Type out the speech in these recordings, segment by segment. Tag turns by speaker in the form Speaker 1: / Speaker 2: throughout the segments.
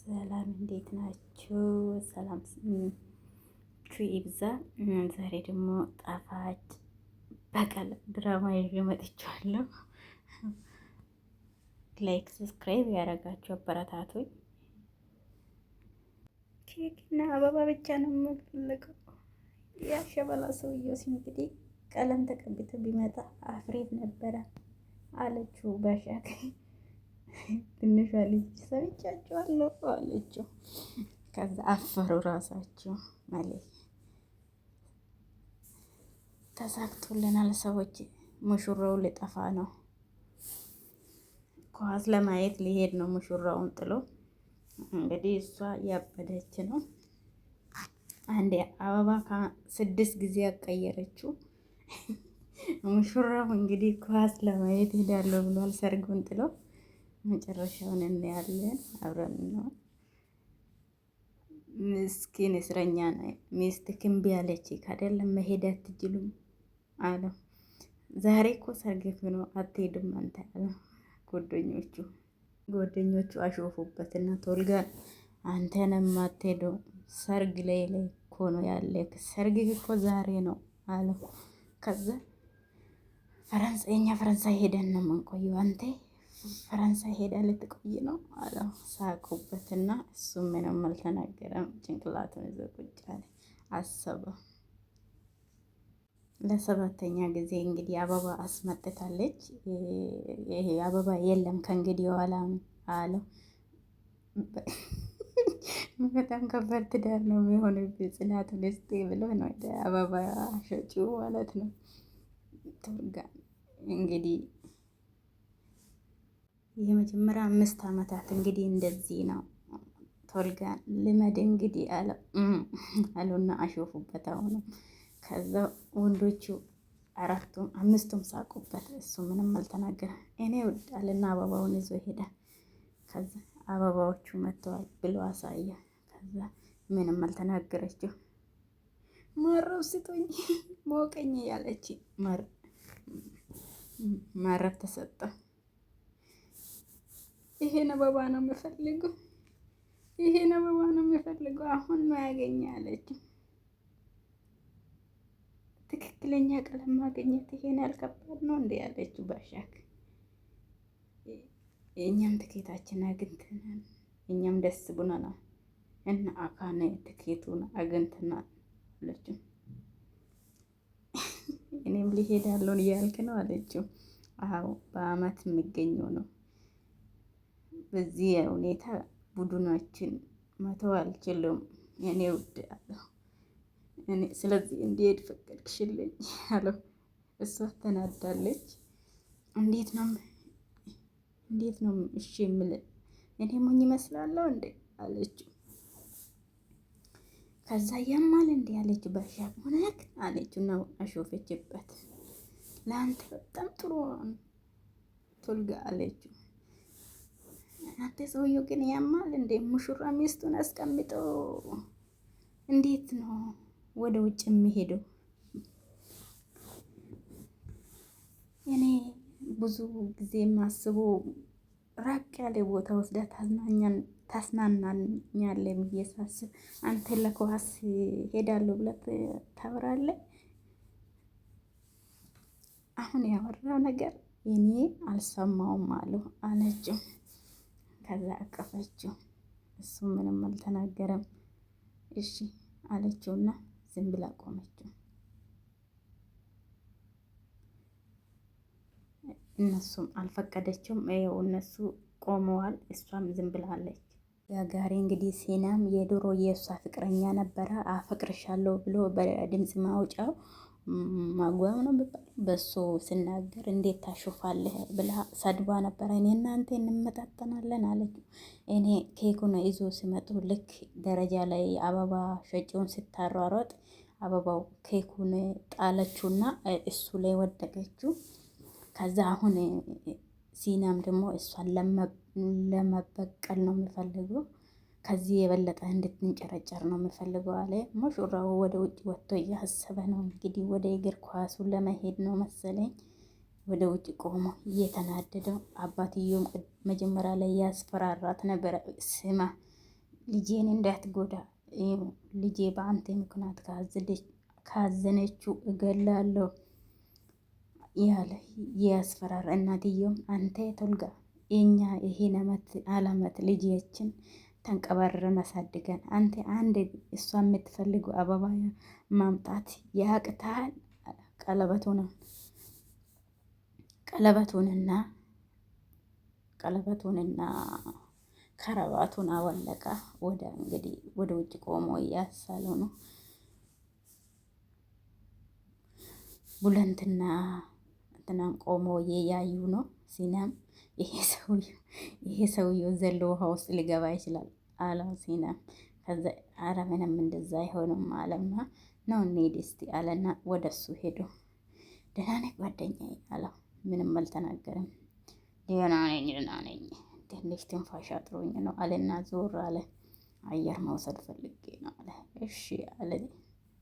Speaker 1: ሰላም እንዴት ናችሁ? ሰላም ይብዛ። ዛሬ ደግሞ ጣፋጭ በቀል ድራማ ይዤ መጥቻለሁ። ላይክ ሰብስክራይብ ያደረጋችሁ አበረታቶኝ። ኬክ እና አበባ ብቻ ነው የምፈልገው። ያሸበላ ሰውዬው እንግዲህ ቀለም ተቀብቶ ቢመጣ አፍሬት ነበረ አለችው በሻክ ትንሿ ልጅ ሰምቻቸዋለሁ አለችው። ከዛ አፈሩ ራሳቸው ማለት ተሳክቶልናል። ሰዎች ሙሽራው ሊጠፋ ነው፣ ኳስ ለማየት ሊሄድ ነው ሙሽራውን ጥሎ። እንግዲህ እሷ ያበደች ነው። አንዴ አበባ ከ6 ጊዜ ያቀየረችው ሙሽራው እንግዲህ ኳስ ለማየት ሄዳለሁ ብሏል። ሰርጉን ጥሎ መጨረሻውን እናያለን። አብረን ነው። ምስኪን እስረኛ ነው። ሚስት ክንቢ ያለች ካደለም መሄድ አትችሉም አለው። ዛሬ እኮ ሰርግህ ነው አትሄድም አንተ አለው። ጓደኞቹ አሾፉበትና ቶልጋን አንተንም አትሄደው ሰርግ ላይ እኮ ነው ያለ፣ ሰርግህ እኮ ዛሬ ነው አለው። ከዛ ፈረንሳይ ሄደን ነው የምንቆየው፣ አንተ ፈረንሳይ ሄዳ ልትቆይ ነው አለው። ሳቁበትና እሱም ምንም አልተናገረም። ጭንቅላቱን ይዞ ቁጭ አለ። አሰበ። ለ7ኛ ጊዜ እንግዲህ አበባ አስመጥታለች። ይሄ አበባ የለም ከእንግዲህ በኋላ አለው። በጣም ከባድ ትዳር ነው የሚሆንብኝ ጽናቱን እስቴ ብሎ ነው አበባ ሸጪው ማለት ነው። ቶልጋን እንግዲህ የመጀመሪያ 5 ዓመታት እንግዲህ እንደዚህ ነው። ቶልጋን ልመድ እንግዲህ አሉና አሾፉበት። አሁኑ ከዛ ወንዶቹ 5ቱም ሳቁበት። እሱ ምንም አልተናገረም። እኔ ወዳልና አበባውን ይዞ ሄደ። ከዛ አበባዎቹ መጥተዋል ብሎ አሳየ። ከዛ ምንም አልተናገረችው። ማረብ ስቶኝ ሞቀኝ ያለች ማረብ ተሰጠ። ይሄን አበባ ነው የምፈልገው፣ ይሄን አበባ ነው የምፈልገው፣ አሁን ነው ያገኛለች። ትክክለኛ ቀለም ማግኘት ይሄን ያልከባድ ነው እንዴ ያለችው ባሻክ። እኛም ትኬታችን አግኝተናል፣ እኛም ደስ ብሎናል እና አካነ ትኬቱን አግኝተናል አለችው። እኔም ሊሄድ ያለውን እያልክ ነው አለችው። አዎ በአመት የሚገኘው ነው። በዚህ ሁኔታ ቡድናችን መተው አልችልም እኔ ውድ አለው። ስለዚህ እንዲሄድ ፈቀድሽልኝ አለው። እሷ ተናዳለች። እንዴት ነው እሺ የምልህ እኔ ሞኝ ይመስላለሁ እንዴ አለችው። ከዛ ያማል እንዴ አለችው። ባሻክ ሆነክ አለችው ነው አሾፈችበት። ለአንተ በጣም ጥሩ ቶልጋ አለችው። አንተ ሰውዬው ግን ያማል እንዴ ሙሽራ ሚስቱን አስቀምጦ እንዴት ነው ወደ ውጭ የሚሄደው? እኔ ብዙ ጊዜ የማስበው ራቅ ያለ ቦታ ወስዳ ታስናናኛለህ ብዬ ሳስብ አንተ ለኳስ ሄዳለሁ ብለህ ታወራለህ። አሁን ያወራው ነገር እኔ አልሰማውም አለችው። ከዛ አቀፈችው። እሱ ምንም አልተናገረም። እሺ አለችውና ዝም ብላ ቆመችው። እነሱም አልፈቀደችውም። ይኸው እነሱ ቆመዋል፣ እሷም ዝም ብላለች። ጋጋሪ እንግዲህ ሲናም የድሮ የእሷ ፍቅረኛ ነበረ። አፈቅርሻለሁ ብሎ በድምፅ ማውጫው ማጓም ነው የሚባለው በሱ ስናገር እንዴት ታሾፋለህ ብላ ሰድባ ነበረ። እኔ እናንተ እንመጣጠናለን አለች። እኔ ኬኩን ይዞ ሲመጡ ልክ ደረጃ ላይ አበባ ሸጪውን ስታሯሯጥ አበባው ኬኩን ጣለችውና እሱ ላይ ወደቀችው። ከዛ አሁን ሲናም ደግሞ እሷን ለመበቀል ነው የሚፈልገው። ከዚህ የበለጠ እንድትንጨረጨር ነው የሚፈልገው አለ። ሙሽራው ወደ ውጭ ወጥቶ እያሰበ ነው እንግዲህ ወደ እግር ኳሱ ለመሄድ ነው መሰለኝ። ወደ ውጭ ቆሞ እየተናደደው፣ አባትየውም መጀመሪያ ላይ ያስፈራራት ነበረ። ስማ ልጄን እንዳትጎዳ፣ ልጄ በአንተ ምክንያት ካዘነችው እገላለሁ ያለ ያስፈራራ። እናትየውም አንተ ቶልጋ የኛ ይሄን አላመት ልጅችን ተንቀባረረን አሳድገን አንተ አንድ እሷ የምትፈልገው አበባ ማምጣት ያቅታል። ቀለበቱንና ከረባቱን አወለቀ። እንግዲህ ወደ ውጭ ቆሞ እያሳለው ነው። ቡለንትና እንትናን ቆሞ እያዩ ነው። ሲናም ይሄ ሰውዬው ዘሎ ውሃ ውስጥ ሊገባ ይችላል አለው። ሲናም ከዛ ኧረ ምንም እንደዛ አይሆንም አለና ነው እንሂድ እስቲ አለና ወደሱ ሄዱ። ደህና ነኝ ጓደኛዬ አለው። ምንም አልተናገረም። ደህና ነኝ ትንሽ ትንፋሽ አጥሮኝ ነው አለና ዞር አለ። አየር መውሰድ ፈልጌ ነው አለ። እሺ አለ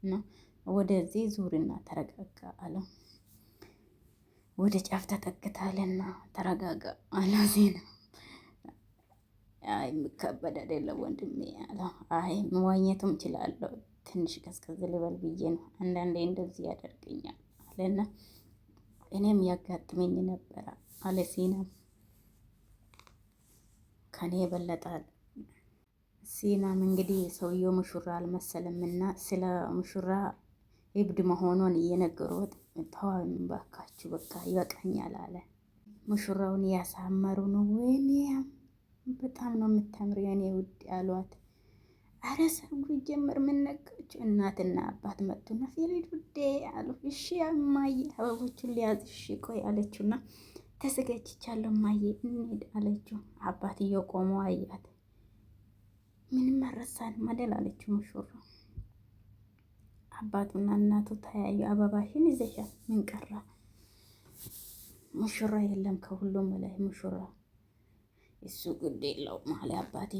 Speaker 1: ነው ወደዚህ ዙርና ተረጋጋ አለው። ወደ ጫፍ ተጠግታለና ተረጋጋ አለው። ዜና አይ የሚከበድ አይደለም ወንድሜ አለው። አይ መዋኘቱም እችላለሁ ትንሽ ቀዝቀዝ ልበል ብዬ ነው አንዳንዴ እንደዚህ ያደርገኛል አለና እኔም ያጋጥመኝ ነበረ አለ። ሲናም ከኔ የበለጣል። ሲናም እንግዲህ ሰውየው ሙሽራ አልመሰለምና ስለ ሙሽራ እብድ መሆኗን እየነገሩት ተዋን ባካችሁ በቃ ይበቃኛል አለ። ሙሽራውን እያሳመሩ ነው። ወይኔ በጣም ነው የምታምር የኔ ውድ አሏት። አረ ሰርጉ ይጀምር ምን ነቃችሁ? እናትና አባት መጡና ፊሊድ ውዴ አሉ። እሺ እማዬ አበቦቹን ሊያዝ እሺ ቆይ አለችውና ተዘጋጅቻለሁ እማዬ እንሂድ አለችው። አባትየው ቆሞ አያት። ምንም አረሳን ማደል አለችው ሙሽራ። አባቱና እናቱ ተያዩ። አበባሽን ይዘሻል ምን ቀራ? ሙሽራ የለም ከሁሉም በላይ ሙሽራ። እሱ ግድ የለውም አለ አባቴ።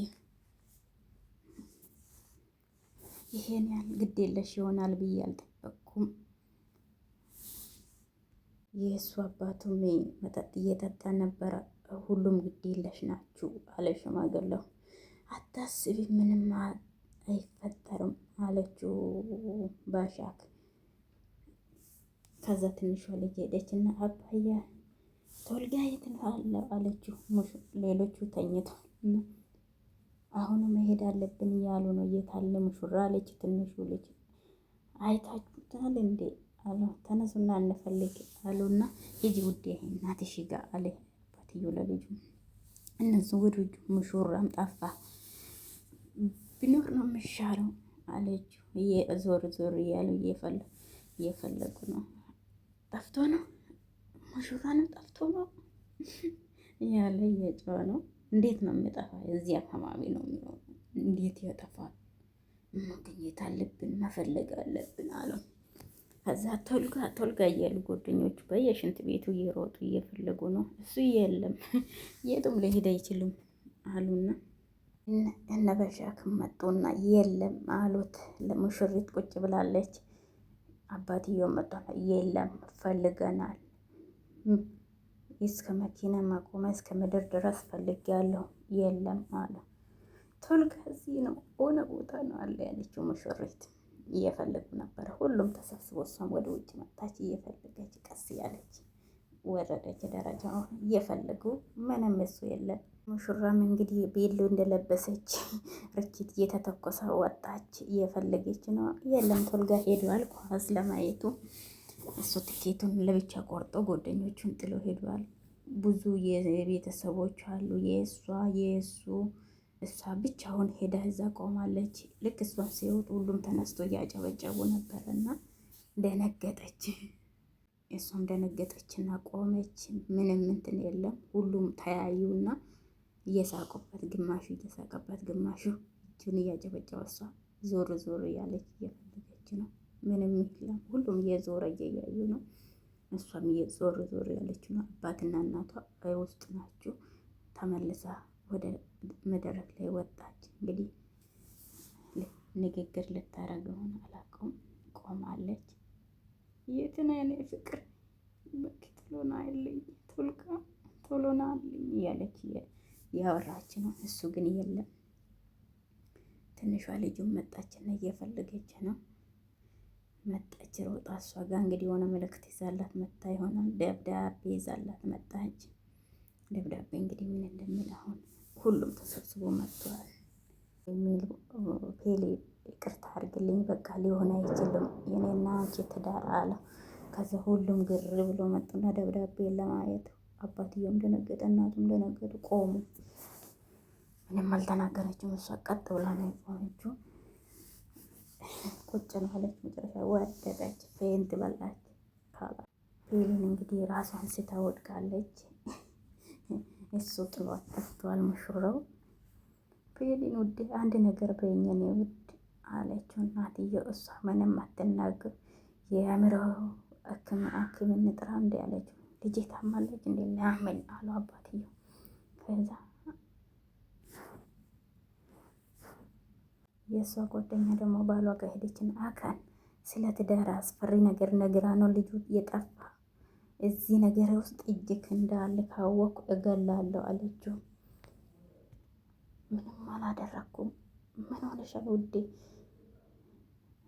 Speaker 1: ይሄን ያህል ግድ የለሽ ይሆናል ብዬ አልጠበቅኩም። የእሱ አባቱም መጠጥ እየጠጣ ነበረ። ሁሉም ግድ የለሽ ናችሁ አለ ሽማግሌው። አታስቢ ምንም አይፈጠርም አለችው ባሻክ። ከዛ ትንሿ ልጅ ሄደች እና አባያ ቶልጋ የት ነው አለችው። ሌሎቹ ተኝተዋል። አሁኑ መሄድ አለብን እያሉ ነው። እየታለ ሙሽራ አለች ትንሹ ልጅ። አይታችሁታል እንዴ አሉ። ተነሱና እንፈልግ አሉና ሂጂ ውዴ እናትሽ ጋር አለ አባትየው ለልጁ። እነሱ ወደ ውጭ ሙሽራም ጠፋ። ቢኖር ነው የሚሻለው አለችው። ዞር ዞር እያሉ እየፈለጉ ነው። ጠፍቶ ነው ሙሽራ ነው ጠፍቶ ነው ያለ እየጮኸ ነው። እንዴት ነው የሚጠፋ? እዚህ አካባቢ ነው የሚሆነው። እንዴት ያጠፋል? ማግኘት አለብን መፈለግ አለብን አለው። ከዛ ቶልጋ እያሉ ጓደኞቹ በየሽንት ቤቱ እየሮጡ እየፈለጉ ነው። እሱ የለም የቱም ሊሄድ አይችልም አሉና እነ በሻክም መጡና የለም አሉት። ለሙሽሪት ቁጭ ብላለች። አባትየው መጣና የለም ፈልገናል፣ እስከ መኪና ማቆሚያ እስከ ምድር ድረስ ፈልጌያለሁ የለም አለ። ቶልጋ እዚህ ነው ሆነ ቦታ ነው አለ ያለችው ሙሽሪት። እየፈለጉ ነበረ ሁሉም ተሰብስቦ፣ እሷም ወደ ውጭ መጣች እየፈለገች ቀስ ያለች ወረደች ደረጃው እየፈለጉ ምንም እሱ የለም። ሙሽራም እንግዲህ ቤሎ እንደለበሰች ርችት እየተተኮሰ ወጣች እየፈለገች ነው። የለም ቶልጋ ሄዷል ኳስ ለማየቱ። እሱ ትኬቱን ለብቻ ቆርጦ ጓደኞቹን ጥሎ ሄዷል። ብዙ የቤተሰቦች አሉ የእሱ እሷ ብቻውን ሄዳ እዛ ቆማለች። ልክ እሷን ሲወጡ ሁሉም ተነስቶ እያጨበጨቡ ነበርና ደነገጠች። እሷም ደነገጠችና ቆመች። ምንም እንትን የለም። ሁሉም ተያዩና እየሳቁበት፣ ግማሹ እየሳቀበት፣ ግማሹ እጁን እያጨበጨበ፣ እሷ ዞር ዞር እያለች እየፈለገች ነው። ምንም የለም። ሁሉም እየዞረ እያዩ ነው። እሷም እየዞር ዞር ያለች ነው። አባትና እናቷ ውስጥ ናቸው። ተመልሳ ወደ መድረክ ላይ ወጣች። እንግዲህ ንግግር ልታረግ ሆነ አላውቀውም። ቆማለች። የትን አይነት ፍቅር በክትሎና አይልኝ ቶልጋ ቶሎና አለኝ እያለች ያወራች ነው። እሱ ግን የለም ትንሿ ልጁም መጣችና እየፈለገች ነው። መጣች ሮጣ እሷ ጋር እንግዲህ የሆነ መልእክት ይዛላት መጣ ይሆናል። ደብዳቤ ይዛላት መጣች። ደብዳቤ እንግዲህ ምን እንደሚል አሁን ሁሉም ተሰብስቦ መጥቷል። የሚል ፔሌ ይቅርታ አድርግልኝ፣ በቃ ሊሆን አይችልም የኔና አንቺ ትዳር አለ። ከዛ ሁሉም ግር ብሎ መጡና ደብዳቤ ለማየት አባትየውም ደነገጠ፣ እናቱም ደነገጡ፣ ቆሙ። ምንም አልተናገረችም። እሷ ቀጥ ብላ ነው የቆመችው። ቁጭ ነው አለች። መጨረሻ ወደቀች፣ ፌንት በላች። ፔሊን እንግዲህ ራሷን ስታ ወድቃለች። እሱ ጥሏት ጠፍቷል ሙሽራው። ፔሊን ውድ አንድ ነገር በይኝ ውድ አለችው እናትየው። እሷ ምንም አትናገር። የአእምሮ ሐኪም እንጥራ እንደ ያለችው ልጄ ታማለች እንደ ሊያምን አሉ አባትየው። ከዛ የእሷ ጓደኛ ደግሞ ባሏ ጋር ሄደችን። አካን ስለ ትዳር አስፈሪ ነገር ነግራ ነው ልጁ የጠፋ። እዚህ ነገር ውስጥ እጅክ እንዳለ ካወቅኩ እገላለሁ አለችው። ምንም አላደረኩም። ምን ሆነሻል ውዴ?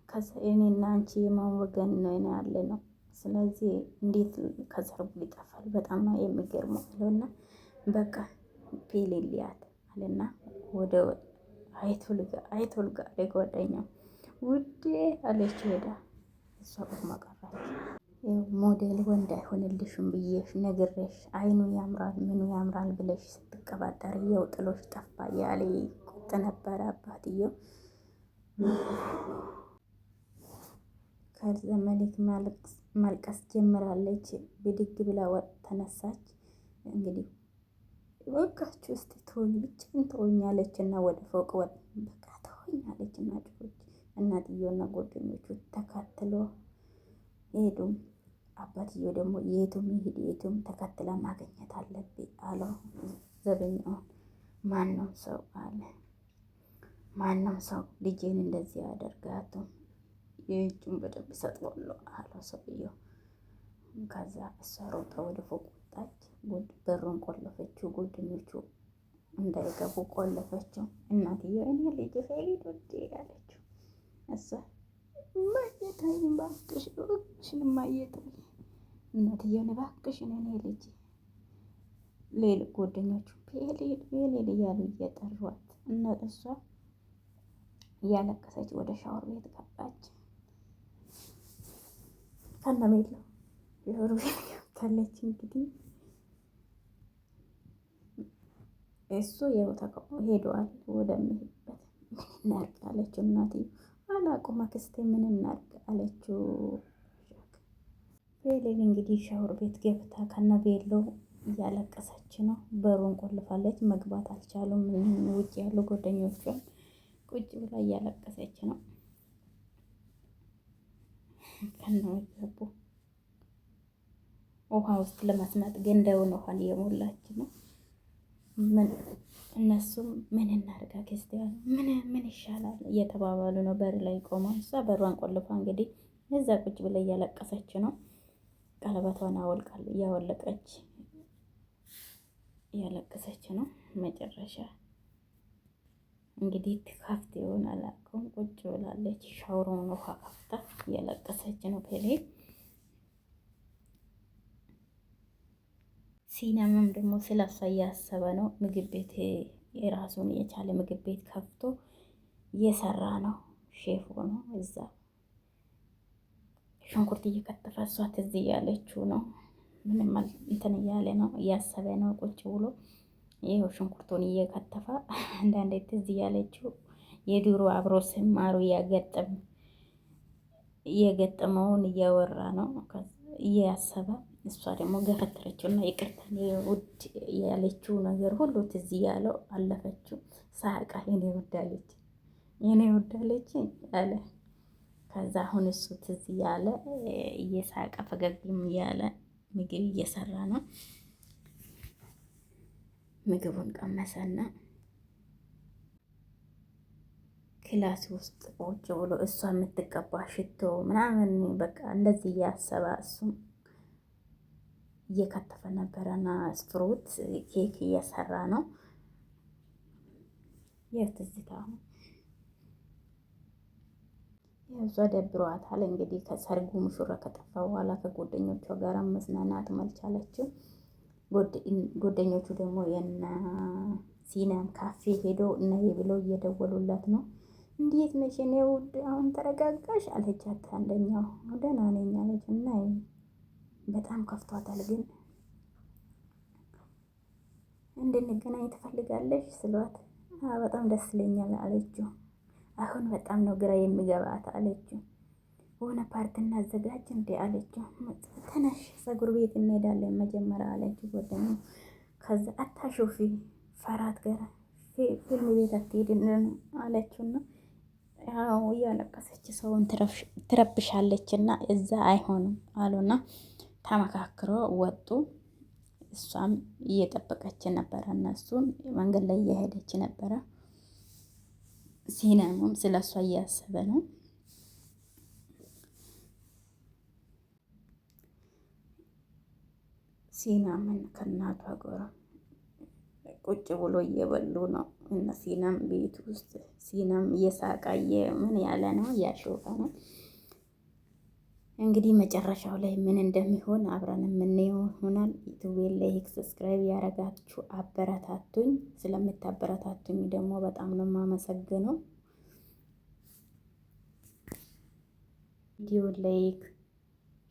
Speaker 1: ከዛ እኔና አንቺ የማን ወገን ነው ያለ ነው? ስለዚህ እንዴት ከዘርቡ ይጠፋል? በጣም ነው የሚገርመው አለውና በቃ ፔሌሊያት አለና ወደ አይቶልጋ ጓደኛው ውዴ አለች። ሄዳ እሷ ቆማ ቀረች። ሞዴል ወንድ አይሆንልሽም ብዬሽ ነግሬሽ አይኑ ያምራል ምኑ ያምራል ብለሽ ስትቀባጠር የው ጥሎሽ ጠፋ ያለ ቁጥ ነበረ አባትየው። ከዛ መሌክ ማልቀስ ጀምራለች። ብድግ ብላ ወጥ ተነሳች። እንግዲህ ወጋችሁ እስቲ ተወኝ ብቻን ተወኛለች እና ወደ ፎቅ ወጥ በቃ ተወኛለች እና ጮች። እናትየውና ጓደኞቹ ተከትሎ ሄዱ። አባትየው ደግሞ የቱም ይሄድ የቱም ተከትላ ማግኘት አለብኝ አለው ዘበኛውን። ማንም ሰው አለ ማንም ሰው ልጄን እንደዚህ ያደርጋቱ የእጁን በደንብ ሰጥዋለሁ አለው ሰውየው። ከዛ እሷ ሮጣ ወደ ፎቅ ወጣች። በሩን ቆለፈችው። ጓደኞቹ እንዳይገቡ ቆለፈችው። እናትየው እኔ ልጅ ፈልድ ውዴ ያለችው እሷ ማየታይ ባክሽ እባክሽን ማየታይ እናትየውን እባክሽን እኔ ልጅ ሌል ጓደኞቹ ፔሌል እያሉ እየጠሯት እና እሷ እያለቀሰች ወደ ሻወር ቤት ገባች። ከነሜሉ ሻወር ቤት ገብታለች። እንግዲህ እሱ ያው ተቀሞ ሄደዋል ወደሚሄድበት። ምን እናድርግ አለችው እናትዬ። አላውቅም አክስቴ ምን እናድርግ አለችው። ፔሌል እንግዲህ ሻወር ቤት ገብታ ከነቤሎ እያለቀሰች ነው። በሩን ቆልፋለች። መግባት አልቻሉም። ውጭ ያሉ ጓደኞቿን ቁጭ ብላ እያለቀሰች ነው። ከነገቡ ውሃ ውስጥ ለማስመጥ ገንዳውን ውሃን እየሞላች ነው። እነሱም ምን እናድርግ አክስቴ ምን ይሻላል እየተባባሉ ነው። በር ላይ ቆማ እሷ በሯን ቆልፋ እንግዲህ እዛ ቁጭ ብላ እያለቀሰች ነው። ቀለበቷን እያወለቀች እያለቀሰች ነው። መጨረሻ እንግዲህ ትካፍት ይሆን አላውቅም። ቁጭ ብላለች። ሻወሩን ውሃ ከፍታ እያለቀሰች ነው። ፔሌል ሲናምም ደግሞ ስለሷ እያሰበ ነው። ምግብ ቤት የራሱን የቻለ ምግብ ቤት ከፍቶ እየሰራ ነው። ሼፍ ሆኖ እዛ ሽንኩርት እየከተፈ እሷ ትዝ እያለችው ነው። ምንም እንትን እያለ ነው፣ እያሰበ ነው ቁጭ ብሎ። ይኸው ሽንኩርቱን እየከተፈ አንዳንዴ ትዝ እያለችው የድሮ አብሮ ሲማሩ እየገጠመውን እያወራ ነው እያሰበ። እሷ ደግሞ ገፈተረችውና ይቅርታ ውድ ያለችው ነገር ሁሉ ትዝ እያለው አለፈችው። ሳቃ የኔ ውዳለች አለ። ከዛ አሁን እሱ ትዝ እያለ እየሳቀ ፈገግም እያለ ምግብ እየሰራ ነው። ምግቡን ቀመሰና ክላስ ውስጥ ቁጭ ብሎ እሷ የምትቀባ ሽቶ ምናምን በቃ እንደዚህ እያሰበ እሱም እየከተፈ ነበረና ፍሩት ኬክ እየሰራ ነው። የትዝታ እሷ ደብሯታል እንግዲህ ከሰርጉ ሙሽራ ከጠፋ በኋላ ከጓደኞቿ ጋር መዝናናት አልቻለችም። ጓደኞቹ ደግሞ የነ ሲናም ካፌ ሄዶ ነይ ብሎ እየደወሉላት ነው። እንዴት ነሽ የኔ ውድ አሁን ተረጋጋሽ አለቻት። አንደኛው ደህና ነኝ አለች እና በጣም ከፍቷታል። ግን እንድንገናኝ ትፈልጋለች ስሏት በጣም ደስ ይለኛል አለችው። አሁን በጣም ነው ግራ የሚገባት አለችው። የሆነ ፓርት እናዘጋጅ እንዴ አለችው። ተነሽ ፀጉር ቤት እንሄዳለን መጀመሪያ አለችው ጓደኛ። ከዛ አታሾፊ ፈራት ጋር ፊልም ቤት አትሄድን አለችውና ያው እያለቀሰች ሰውን ትረብሻለች እና እዛ አይሆንም አሉና ተመካክሮ ወጡ። እሷም እየጠበቀች ነበረ፣ እነሱን መንገድ ላይ እየሄደች ነበረ። ሲናሙም ስለ እሷ እያሰበ ነው። ሲናምን ከእናቷ ጋር ቁጭ ብሎ እየበሉ ነው። እነ ሲናም ቤት ውስጥ ሲናም እየሳቃየ ምን ያለ ነው እያሾፈ ነው። እንግዲህ መጨረሻው ላይ ምን እንደሚሆን አብረን የምናየው ይሆናል። ዩቲዩብን ላይክ ሰብስክራይብ ያደረጋችሁ አበረታቱኝ። ስለምታበረታቱኝ ደግሞ በጣም ነው የማመሰግነው። ቪዲዮ ላይክ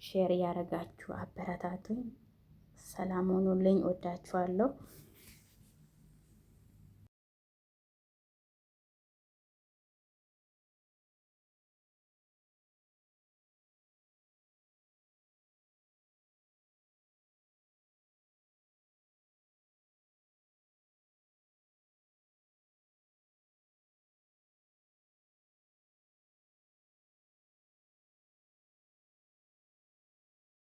Speaker 1: ሼር ያደረጋችሁ አበረታቱኝ። ሰላም ሆኑልኝ። ወዳችኋለሁ።